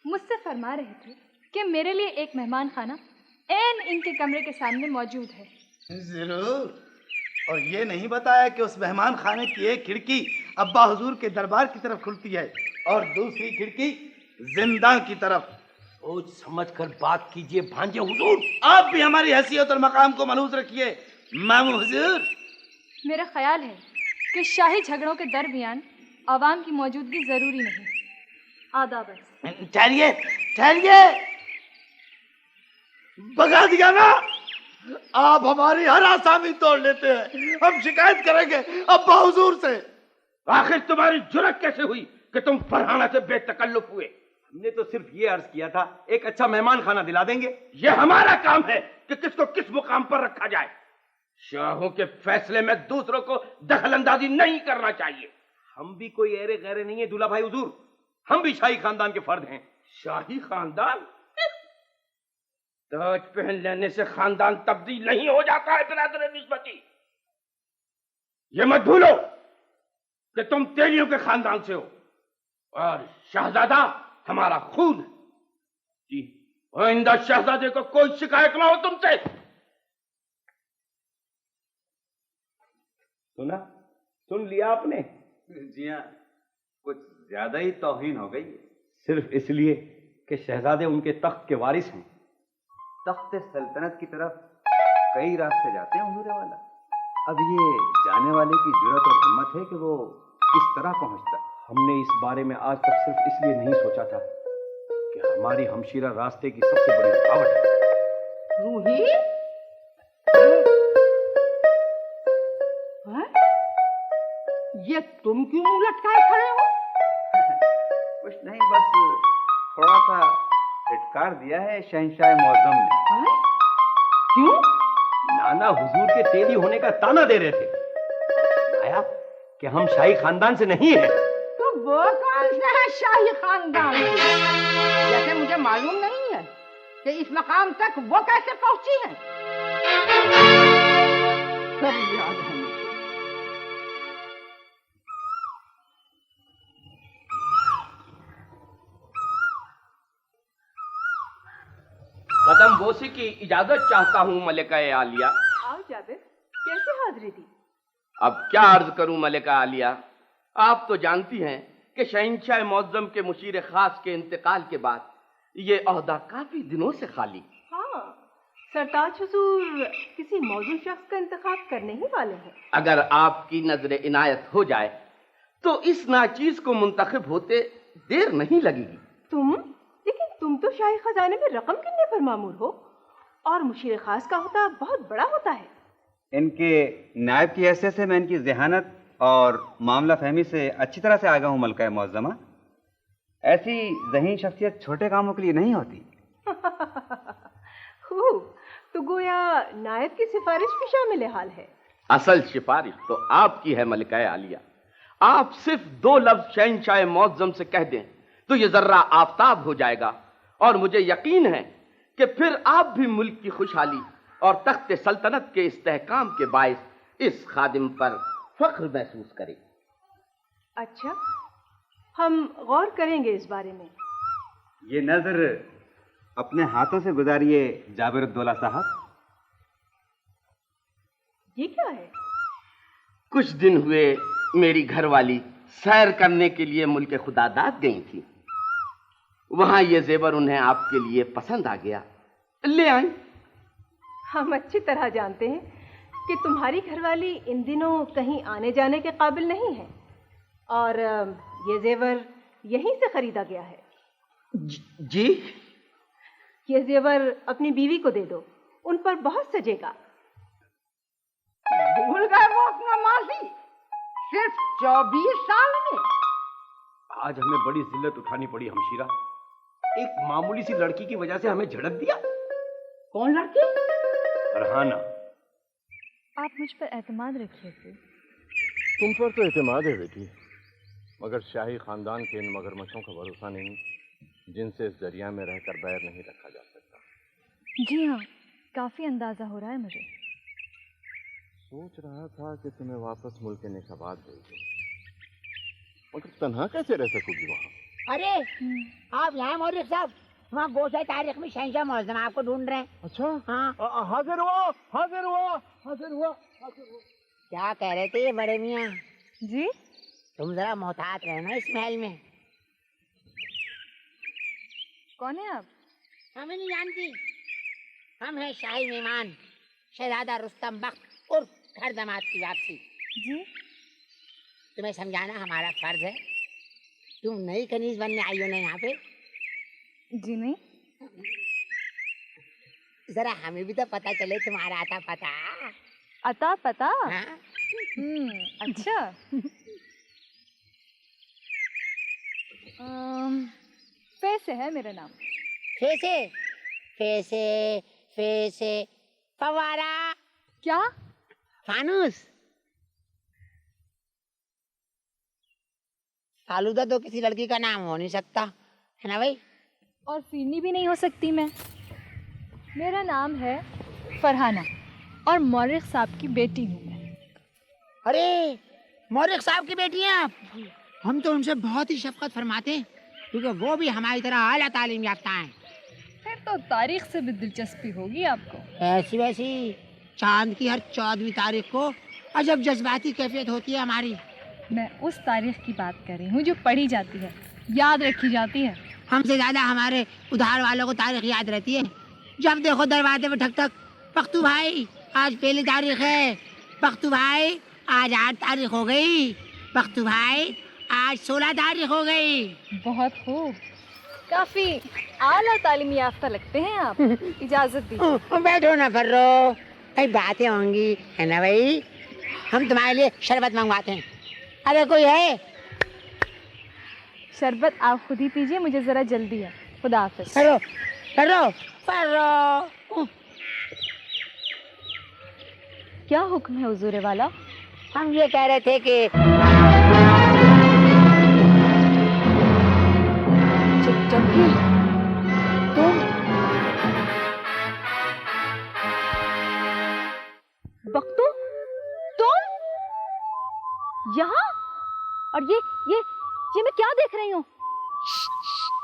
मुझसे फरमा रहे थे कि मेरे लिए एक मेहमान खाना ऐन इनके कमरे के सामने मौजूद है।
जरूर। और ये नहीं बताया कि उस मेहमान खाने की एक खिड़की अब्बा हुजूर के दरबार की तरफ खुलती है और दूसरी खिड़की जिंदा की तरफ।
सोच समझ कर बात कीजिए भांजे हुजूर।
आप भी हमारी हैसियत और मकाम को मलूज रखिए मामू हुजूर।
मेरा ख्याल है कि शाही झगड़ों के दरमियान आवाम की मौजूदगी जरूरी नहीं। आदाब।
ठहरिए ठहरिए, भगा दिया ना। आप हमारी हर आसामी तोड़ लेते हैं। हम शिकायत करेंगे अब्बा हुजूर से।
आखिर तुम्हारी जुर्रत कैसे हुई कि तुम फरहाना से बेतकल्लुफ हुए?
हमने तो सिर्फ ये अर्ज किया था एक अच्छा मेहमान खाना दिला देंगे।
ये हमारा काम है कि किसको किस मुकाम पर रखा जाए। शाहों के फैसले में दूसरों को दखलंदाजी नहीं करना चाहिए।
हम भी कोई ऐरे गैरे नहीं है दूल्हा भाई हुजूर, हम भी शाही खानदान के फर्द हैं।
शाही खानदान? ताज पहन लेने से खानदान तब्दील नहीं हो जाता है बिरादर निस्बती। ये मत भूलो कि तुम तेलियों के खानदान से हो और शहजादा हमारा खून है। जी, आइंदा शहजादे को कोई शिकायत ना हो तुमसे।
सुना? सुन लिया आपने?
जी हाँ, कुछ ज्यादा ही तौहीन हो गई।
सिर्फ इसलिए कि शहजादे उनके तख्त के वारिस हैं।
तख्त सल्तनत की तरफ कई रास्ते जाते हैं हुजूर वाला। अब ये जाने वाले की जुर्रत और हिम्मत है कि वो किस तरह पहुंचता।
हमने इस बारे में आज तक सिर्फ इसलिए नहीं सोचा था कि हमारी हमशीरा रास्ते की सबसे बड़ी रुकावट है।
रूही, ये तुम क्यों मुंह लटकाए खड़े हो?
कुछ नहीं, बस थोड़ा सा फिटकार दिया है शहंशाह मुअज्जम ने।
क्यों?
नाना हुजूर के तेली होने का ताना दे रहे थे। आया कि हम शाही खानदान से नहीं हैं।
तो वो कौन सा है शाही खानदान? जैसे मुझे मालूम नहीं है कि इस मकाम तक वो कैसे पहुंची है। सब याद है।
कदम बोसी की इजाजत चाहता हूँ मलिका आलिया।
आओ जाबिर, कैसे हाजिरी दी?
अब क्या अर्ज करूं मलिका आलिया, आप तो जानती हैं कि शहंशाह मुअज्जम के मुशीर खास के इंतकाल के बाद ये ओहदा काफी दिनों से खाली।
हाँ, सरताज हुजूर किसी मौजूद शख्स का इंतखाब करने ही वाले हैं।
अगर आपकी नजर इनायत हो जाए तो इस नाचीज को मुंतखब होते देर नहीं लगेगी।
लेकिन तुम तो शाही खजाने में रकम गिनने पर मामूर हो, और मुशीर खास का होता बहुत बड़ा होता है।
इनके नायब की हैसियत से मैं इनकी जहानत और मामला फहमी से अच्छी तरह से आगा हूँ मलका मुअज्जमा। ऐसी ज़हीन शख्सियत छोटे कामों के लिए नहीं होती।
खूब, तो गोया नायब की सिफारिश भी शामिल हाल है।
असल सिफारिश तो आपकी है मलिका आलिया। आप सिर्फ 2 लफ्ज शहंशाह मुअज्जम से कह दें तो ये जर्रा आफताब हो जाएगा, और मुझे यकीन है कि फिर आप भी मुल्क की खुशहाली और तख्त सल्तनत के इस्तेहकाम के बायस इस खादिम पर फख्र महसूस करें।
अच्छा, हम गौर करेंगे इस बारे में।
ये नजर अपने हाथों से गुजारिए जाबिरुद्दौला साहब।
ये क्या है?
कुछ दिन हुए मेरी घरवाली सैर करने के लिए मुल्क खुदादाद गई थी। वहां ये जेवर उन्हें आपके लिए पसंद आ गया, ले आई।
हम अच्छी तरह जानते हैं कि तुम्हारी घरवाली इन दिनों कहीं आने जाने के काबिल नहीं है, और ये जेवर यहीं से खरीदा गया है।
जी?
ये जेवर अपनी बीवी को दे दो, उन पर बहुत सजेगा।
भूल गए वो अपना माजी? सिर्फ 24 साल में।
आज हमें बड़ी जिल्लत उठानी पड़ी हमशीरा। एक मामूली सी लड़की की वजह से हमें झड़क दिया।
कौन लड़की?
फरहाना।
आप मुझ पर एतमाद रखिए।
तुम पर तो एतमाद है बेटी, मगर शाही खानदान के इन मगरमच्छों का भरोसा नहीं जिनसे इस दरिया में रहकर बैर नहीं रखा जा सकता।
जी हाँ, काफी अंदाजा हो रहा है मुझे।
सोच रहा था कि तुम्हें वापस मुल्क निकाबाद भेज दूं, मगर तन्हा कैसे रह सकोगी वहाँ?
अरे आप यहाँ मौलिक साहब, वहाँ गोशा तारीख में शहंशाह मुअज्जम आपको ढूंढ रहे हैं।
अच्छा?
हाँ,
हाजिर हुआ, हाजिर हुआ, हाजिर हुआ, हाजिर हुआ।
क्या कह रहे थे ये बड़े मियाँ?
जी?
तुम जरा मोहतात रहना इस महल में।
कौन है आप?
हमें नहीं जानती। हम हैं शाही मेहमान शहजादा रुस्तम बख्त और घर दामाद की वापसी।
जी?
तुम्हें समझाना हमारा फर्ज है। तुम नई कनीज बनने आई हो ना यहाँ पे?
जी नहीं।
जरा हमें भी तो पता चले तुम्हारा आता पता।
अता पता?
हाँ?
अच्छा। फैसे है मेरा नाम।
फैसे? फैसे फैसे फवारा?
क्या?
फानूस? फालूदा तो किसी लड़की का नाम हो नहीं सकता, है ना भाई?
और फिरनी भी नहीं हो सकती मैं। मेरा नाम है फरहाना और मौरिख साहब की बेटी हूँ मैं।
अरे मौरिख साहब की बेटी हैं आप? हम तो उनसे बहुत ही शफकत फरमाते हैं, क्योंकि वो भी हमारी तरह आला तालीम याफ्ता हैं।
फिर तो तारीख से भी दिलचस्पी होगी आपको।
ऐसी वैसी चांद की हर 14वीं तारीख को अजब जज्बाती कैफियत होती है हमारी।
मैं उस तारीख की बात कर रही हूँ जो पढ़ी जाती है, याद रखी जाती है।
हमसे ज्यादा हमारे उधार वालों को तारीख याद रहती है। जब देखो दरवाजे पे ठक ठक, पख्तू भाई आज पहली तारीख है, पख्तू भाई आज 8 तारीख हो गई, पख्तू भाई आज 16 तारीख हो गई।
बहुत खूब।
काफी आला तालीम याफ्ता लगते हैं आप। इजाजत दीजिए।
बैठो ना फर्रो, कई बातें होंगी है ना भाई। हम तुम्हारे लिए शरबत मंगवाते हैं। अरे कोई है?
शरबत आप खुद ही पीजिए, मुझे जरा जल्दी है। खुदा हाफिज।
Furrow furrow furrow.
क्या हुक्म है हुजूर वाला?
हम ये कह रहे थे कि
जबकि तुम बख्तू, तुम यहाँ? और ये मैं क्या देख रही हूँ?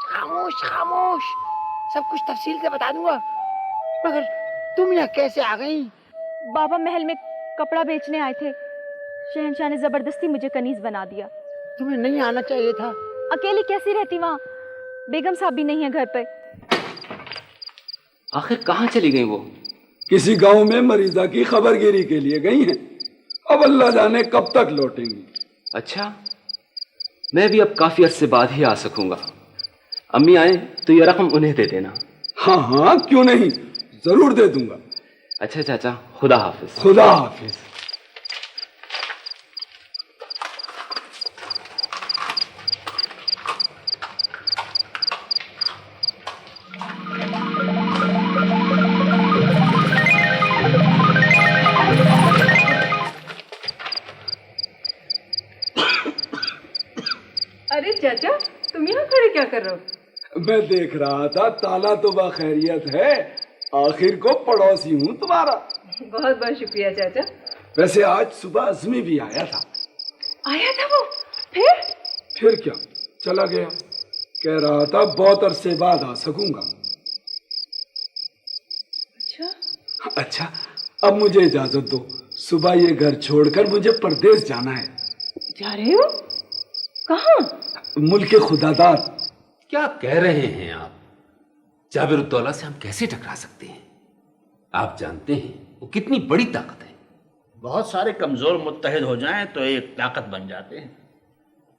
खामोश खामोश, सब कुछ तफसील से बता दूंगा, मगर तुम यहाँ कैसे आ गई?
बाबा महल में कपड़ा बेचने आए थे, शहंशाह ने जबरदस्ती मुझे कनीज बना दिया।
तुम्हें नहीं आना चाहिए था।
अकेली कैसी रहती वहाँ? बेगम साहब भी नहीं है घर पे।
आखिर कहाँ चली गई वो?
किसी गांव में मरीजा की खबरगिरी के लिए गई हैं। अब अल्लाह जाने कब तक लौटेंगी।
अच्छा, मैं भी अब काफी अरसे बाद ही आ सकूंगा। अम्मी आए तो ये रकम उन्हें दे देना।
हाँ हाँ, क्यों नहीं, जरूर दे दूंगा।
अच्छा चाचा, खुदा हाफिज।
खुदा हाफिज।
अरे चाचा, तुम यहाँ खड़े क्या कर रहे हो?
मैं देख रहा था ताला तो बखैरियत है, आखिर को पड़ोसी हूँ तुम्हारा।
बहुत बहुत शुक्रिया चाचा।
वैसे आज सुबह अज़मी भी आया था।
आया था वो?
फिर क्या, चला गया। कह रहा था बहुत अरसे बाद आ सकूंगा। अच्छा, अब मुझे इजाजत दो, सुबह ये घर छोड़कर मुझे परदेश जाना है।
जा रहे हो? कहाँ?
मुल्क खुदादाद।
क्या कह रहे हैं आप? जाबिरुद्दौला से हम कैसे टकरा सकते हैं? आप जानते हैं वो कितनी बड़ी ताकत है।
बहुत सारे कमजोर मुत्तहिद हो जाएं तो एक ताकत बन जाते हैं।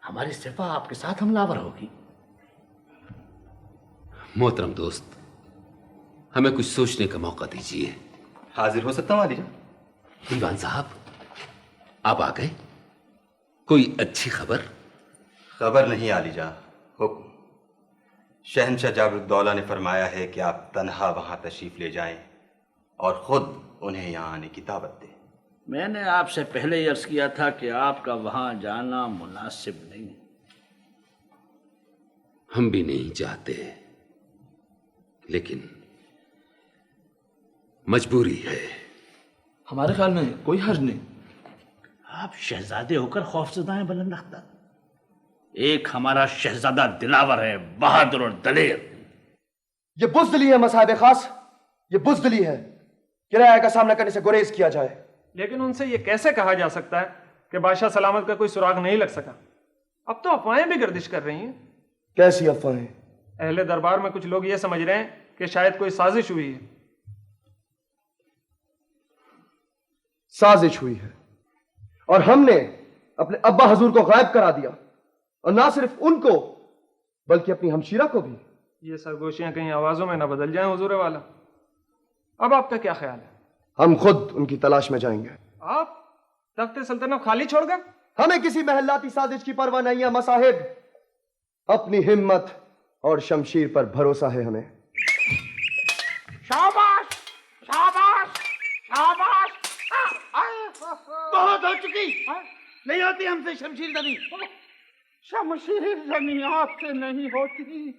हमारी सिफा आपके साथ हमलावर होगी।
मोहतरम दोस्त, हमें कुछ सोचने का मौका दीजिए।
हाजिर हो सकता हूँ आलिजा?
दीवान साहब, आप आ गए? कोई अच्छी खबर?
खबर नहीं आलिजा, हुक्म। शहंशाह जाबिरुद्दौला ने फरमाया है कि आप तन्हा वहां तशरीफ ले जाएं और खुद उन्हें यहाँ आने की दावत दें।
मैंने आपसे पहले ही अर्ज किया था कि आपका वहां जाना मुनासिब नहीं।
हम भी नहीं चाहते, लेकिन मजबूरी है।
हमारे ख्याल में कोई हर्ज नहीं।
आप शहजादे होकर खौफजदा हैं बुलंद अख्तर। एक हमारा शहजादा दिलावर है, बहादुर और दलेर।
ये बुज़दिली है मसाहिब खास, ये बुज़दिली है। किराया का सामना करने से गुरेज किया जाए।
लेकिन उनसे ये कैसे कहा जा सकता है कि बादशाह सलामत का कोई सुराग नहीं लग सका? अब तो अफवाहें भी गर्दिश कर रही हैं।
कैसी अफवाहें?
अहले दरबार में कुछ लोग ये समझ रहे हैं कि शायद कोई साजिश हुई है।
साजिश हुई है और हमने अपने अब्बा हजूर को गायब करा दिया, और ना सिर्फ उनको बल्कि अपनी हमशीरा को भी।
ये सरगोशियां कहीं आवाजों में ना बदल जाएं हुजूर वाला। अब आपका क्या ख्याल है?
हम खुद उनकी तलाश में जाएंगे।
आप तख्ते सल्तनत खाली छोड़कर?
हमें किसी महलाती साजिश की परवाह नहीं है मसाहिब। अपनी हिम्मत और शमशीर पर भरोसा है हमें।
शाबाश शाबाश शाबाश। बहुत हो चुकी, नहीं होती हमसे शमशीर जनी। शमशीर जनी आपसे नहीं होती,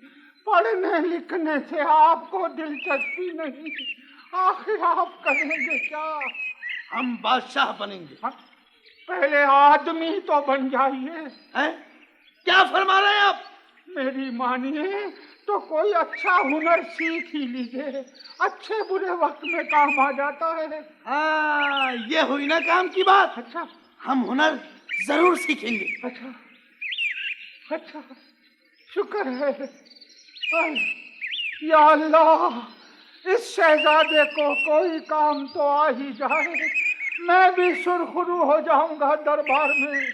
पढ़ने लिखने से आपको दिलचस्पी नहीं। आखिर आप करेंगे क्या? हम बादशाह बनेंगे। पहले आदमी तो बन जाइए। क्या फरमा रहे हैं आप? मेरी मानिए तो कोई अच्छा हुनर सीख ही लीजिए, अच्छे बुरे वक्त में काम आ जाता है। हाँ, ये हुई ना काम की बात। अच्छा, हम हुनर जरूर सीखेंगे। अच्छा अच्छा, शुक्र है। या अल्लाह, इस शहजादे को कोई काम तो आ ही जाए, मैं भी सुरखरू हो जाऊंगा दरबार में।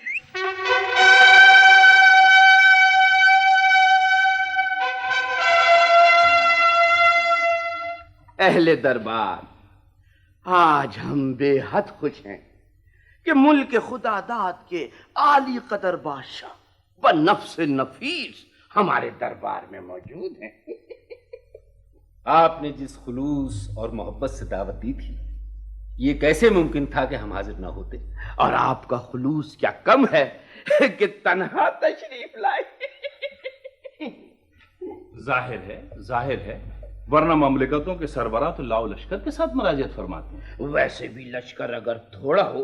अहले दरबार, आज हम बेहद खुश हैं कि मुल्क खुदादाद के आली कदर बादशाह बनफ्स नफीस हमारे दरबार में मौजूद हैं।
आपने जिस खुलूस और मोहब्बत से दावत दी थी, ये कैसे मुमकिन था कि हम हाजिर ना होते?
और आपका खुलूस क्या कम है कि तन्हा तशरीफ लाए।
जाहिर है, वरना ममलिकतों के सरबराह तो लाओ लश्कर के साथ मुराजियत फरमाते हैं।
वैसे भी लश्कर अगर थोड़ा हो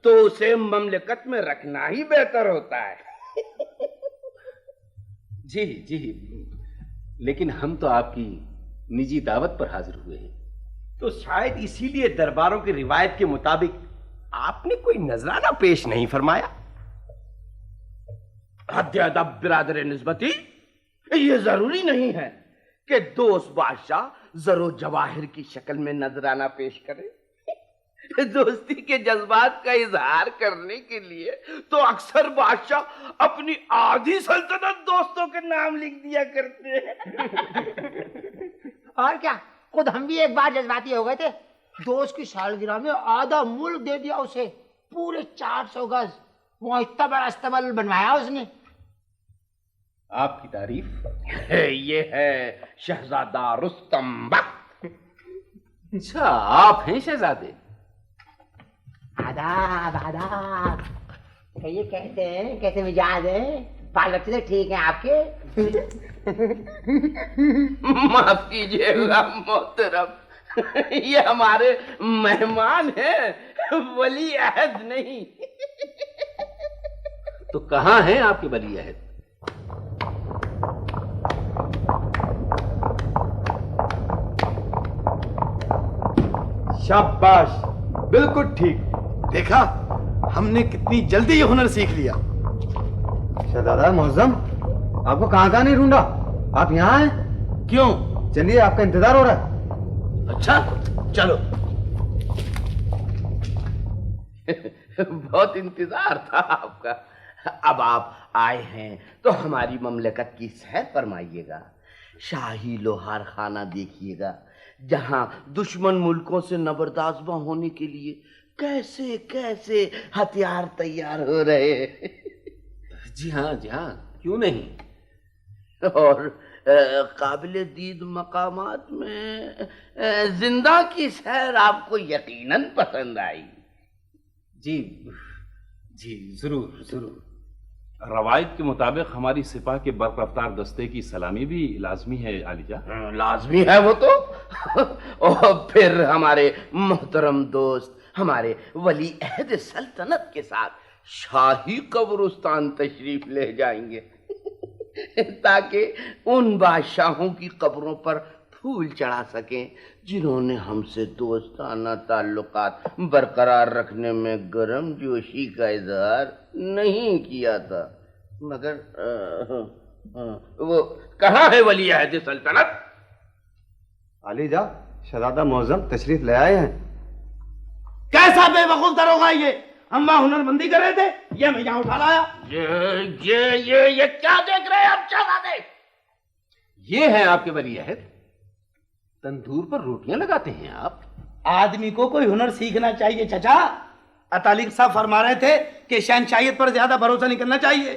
तो उसे ममलिकत में रखना ही बेहतर होता है।
जी जी, लेकिन हम तो आपकी निजी दावत पर हाजिर हुए हैं।
तो शायद इसीलिए दरबारों की रिवायत के मुताबिक आपने कोई नजराना पेश नहीं फरमाया।
हद अदब बिरादर निस्बती, ये जरूरी नहीं है कि दोस्त बादशाह जरो जवाहिर की शक्ल में नजराना पेश करे। दोस्ती के जज्बात का इजहार करने के लिए तो अक्सर बादशाह अपनी आधी सल्तनत दोस्तों के नाम लिख दिया करते हैं।
और क्या, खुद हम भी एक बार जज्बाती हो गए थे। दोस्त की सालगिरह में आधा मुल्क दे दिया उसे, पूरे 400 गज। वो इतना बड़ा अस्तबल बनवाया उसने।
आपकी तारीफ।
ये है शहजादा रुस्तम बख्त।
अच्छा, आप हैं शहजादे?
आदाब आदाब। ये कहते हैं, कैसे मिजाज है? बाल बच्चे तो ठीक है आपके?
माफ कीजिएगा मोहतरम, ये हमारे मेहमान हैं, वली अहद नहीं।
तो कहाँ हैं आपके वली अहद?
शाबाश, बिल्कुल ठीक। देखा, हमने कितनी जल्दी ये हुनर सीख लिया।
शहजादा मुअज्जम, आपको कहाँ नहीं ढूंढा। आप यहाँ हैं?
क्यों?
चलिए, आपका इंतजार हो रहा है।
अच्छा, चलो।
बहुत इंतजार था आपका। अब आप आए हैं तो हमारी ममलकत की सैर फरमाइएगा। शाही लोहार खाना देखिएगा, जहां दुश्मन मुल्कों से नबरदाज़ होने के लिए कैसे कैसे हथियार तैयार हो रहे हैं।
जी हाँ, क्यों नहीं।
और काबिल दीद मकामात में जिंदा की सैर आपको यकीनन पसंद आई।
जी जी, जरूर जरूर।
रवायत के मुताबिक हमारी सिपाह के बरकफ्तार दस्ते की सलामी भी लाजमी है आलिजा।
लाजमी है वो तो। और फिर हमारे मोहतरम दोस्त हमारे वली अहद सल्तनत के साथ शाही कब्रिस्तान तशरीफ ले जाएंगे, ताकि उन बादशाहों की कब्रों पर फूल चढ़ा सकें जिन्होंने हमसे दोस्ताना ताल्लुकात बरकरार रखने में गर्म जोशी का इजहार नहीं किया था। मगर वो कहाँ है वली अहद सल्तनत?
आलिजा, शहजादा मुअज्जम तशरीफ ले आए हैं।
कैसा बेवकूफ दरोगा ये? हम वहां हुनरबंदी कर रहे थे, ये मैं यहाँ उठा लाया।
ये क्या देख रहे हैं आप शहजादे?
ये है आपके वली अहद। तंदूर पर रोटियां लगाते हैं आप।
आदमी को कोई हुनर सीखना चाहिए चाचा। अतालिक साहब फरमा रहे थे कि शहनशाहियत पर ज्यादा भरोसा नहीं करना चाहिए।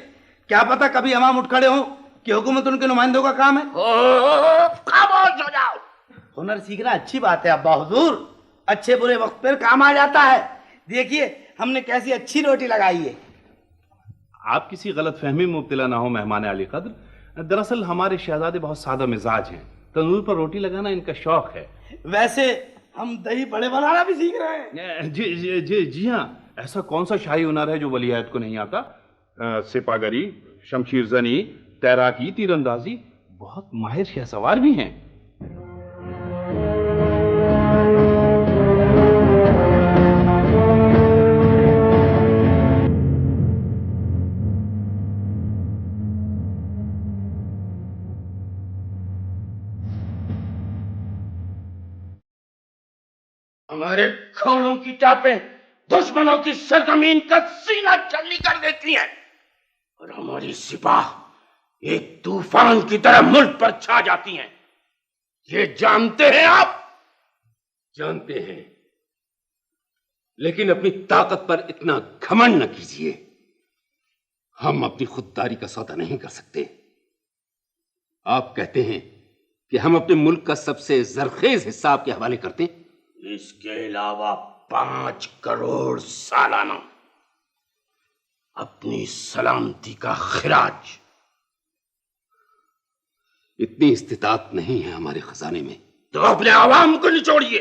क्या पता कभी अवाम उठ खड़े हो कि हुकूमत उनके नुमाइंदों का काम है।
खामोश हो जाओ।
हुनर सीखना अच्छी बात है अब्बा हुजूर, अच्छे बुरे वक्त पर काम आ जाता है। देखिए हमने कैसी अच्छी रोटी लगाई है।
आप किसी गलत फहमी में मुब्तला ना हो मेहमान आली कद्र। दरअसल हमारे शहजादे बहुत सादा मिजाज हैं, तंदूर पर रोटी लगाना इनका शौक है।
वैसे हम दही बड़े बनाना भी सीख रहे हैं।
जी जी जी जी हाँ। ऐसा कौन सा शाही हुनर है जो वली अहद को नहीं आता? सिपागरी, शमशीर जनी, तैराकी, तीरंदाजी, बहुत माहिर शहसवार भी हैं।
हमारे घोड़ों की टापें दुश्मनों की सरजमीन का सीना चल्ली कर देती हैं और हमारी सिपाह एक तूफान की तरह मुल्क पर छा जाती हैं। ये जानते हैं आप
जानते हैं, लेकिन अपनी ताकत पर इतना घमंड न कीजिए। हम अपनी खुददारी का सौदा नहीं कर सकते। आप कहते हैं कि हम अपने मुल्क का सबसे जरखेज हिस्सा आपके हवाले करते हैं,
इसके अलावा 5 करोड़ सालाना अपनी सलामती का खिराज।
इतनी इस्तिताअत नहीं है हमारे खजाने में।
तो अपने आवाम को निचोड़िए,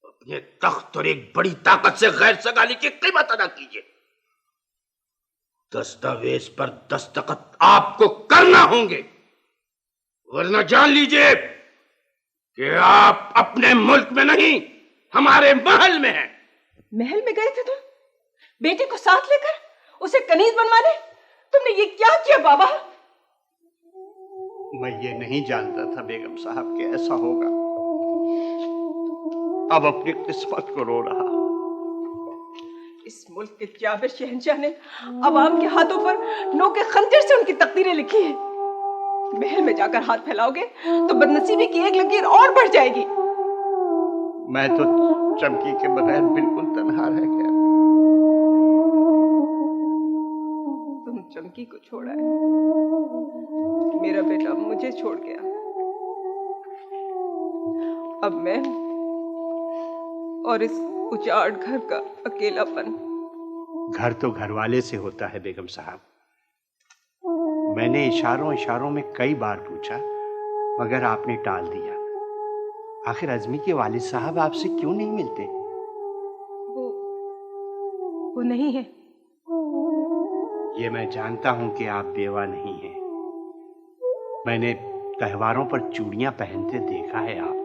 अपने तख्त और एक बड़ी ताकत से गैर सगाली की कीमत अदा कीजिए। दस्तावेज पर दस्तखत आपको करना होंगे, वरना जान लीजिए कि आप अपने मुल्क में नहीं, हमारे महल में हैं।
महल में गए थे तुम, बेटे को साथ लेकर उसे कनीज बनवाने? तुमने ये क्या किया बाबा?
मैं ये नहीं जानता था बेगम साहब कि ऐसा होगा। अब अपनी किस्मत को रो रहा।
इस मुल्क के जाबिर शहंशाह ने अवाम के हाथों पर नोके खंजर से उनकी तकदीरें लिखी है। महल में जाकर हाथ फैलाओगे तो बदनसीबी की एक लकीर और बढ़ जाएगी।
मैं तो चमकी के बगैर बिल्कुल तन्हा रह गया।
तुम चमकी को छोड़ा है, मेरा बेटा मुझे छोड़ गया। अब मैं और इस उजाड़ घर का अकेलापन।
घर तो घर वाले से होता है बेगम साहब। मैंने इशारों इशारों में कई बार पूछा, मगर आपने टाल दिया। आखिर अजमी के वालिद साहब आपसे क्यों नहीं मिलते?
वो नहीं है।
ये मैं जानता हूं कि आप बेवा नहीं हैं। मैंने त्योहारों पर चूड़ियां पहनते देखा है आपको।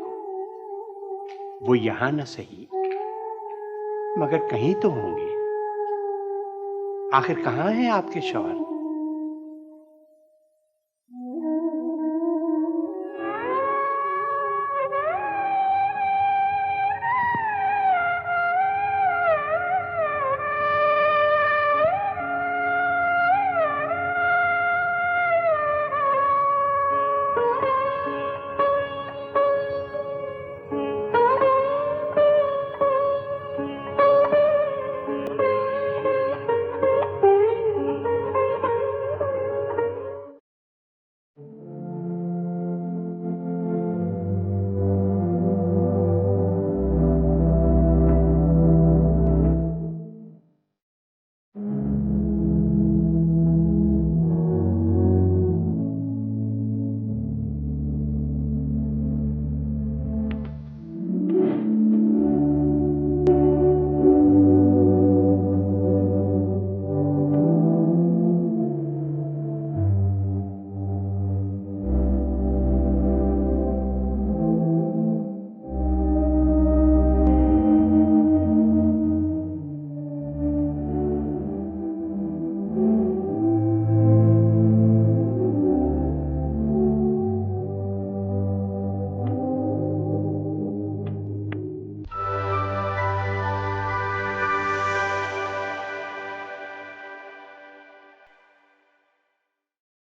वो यहां न सही, मगर कहीं तो होंगे। आखिर कहां हैं आपके शौहर?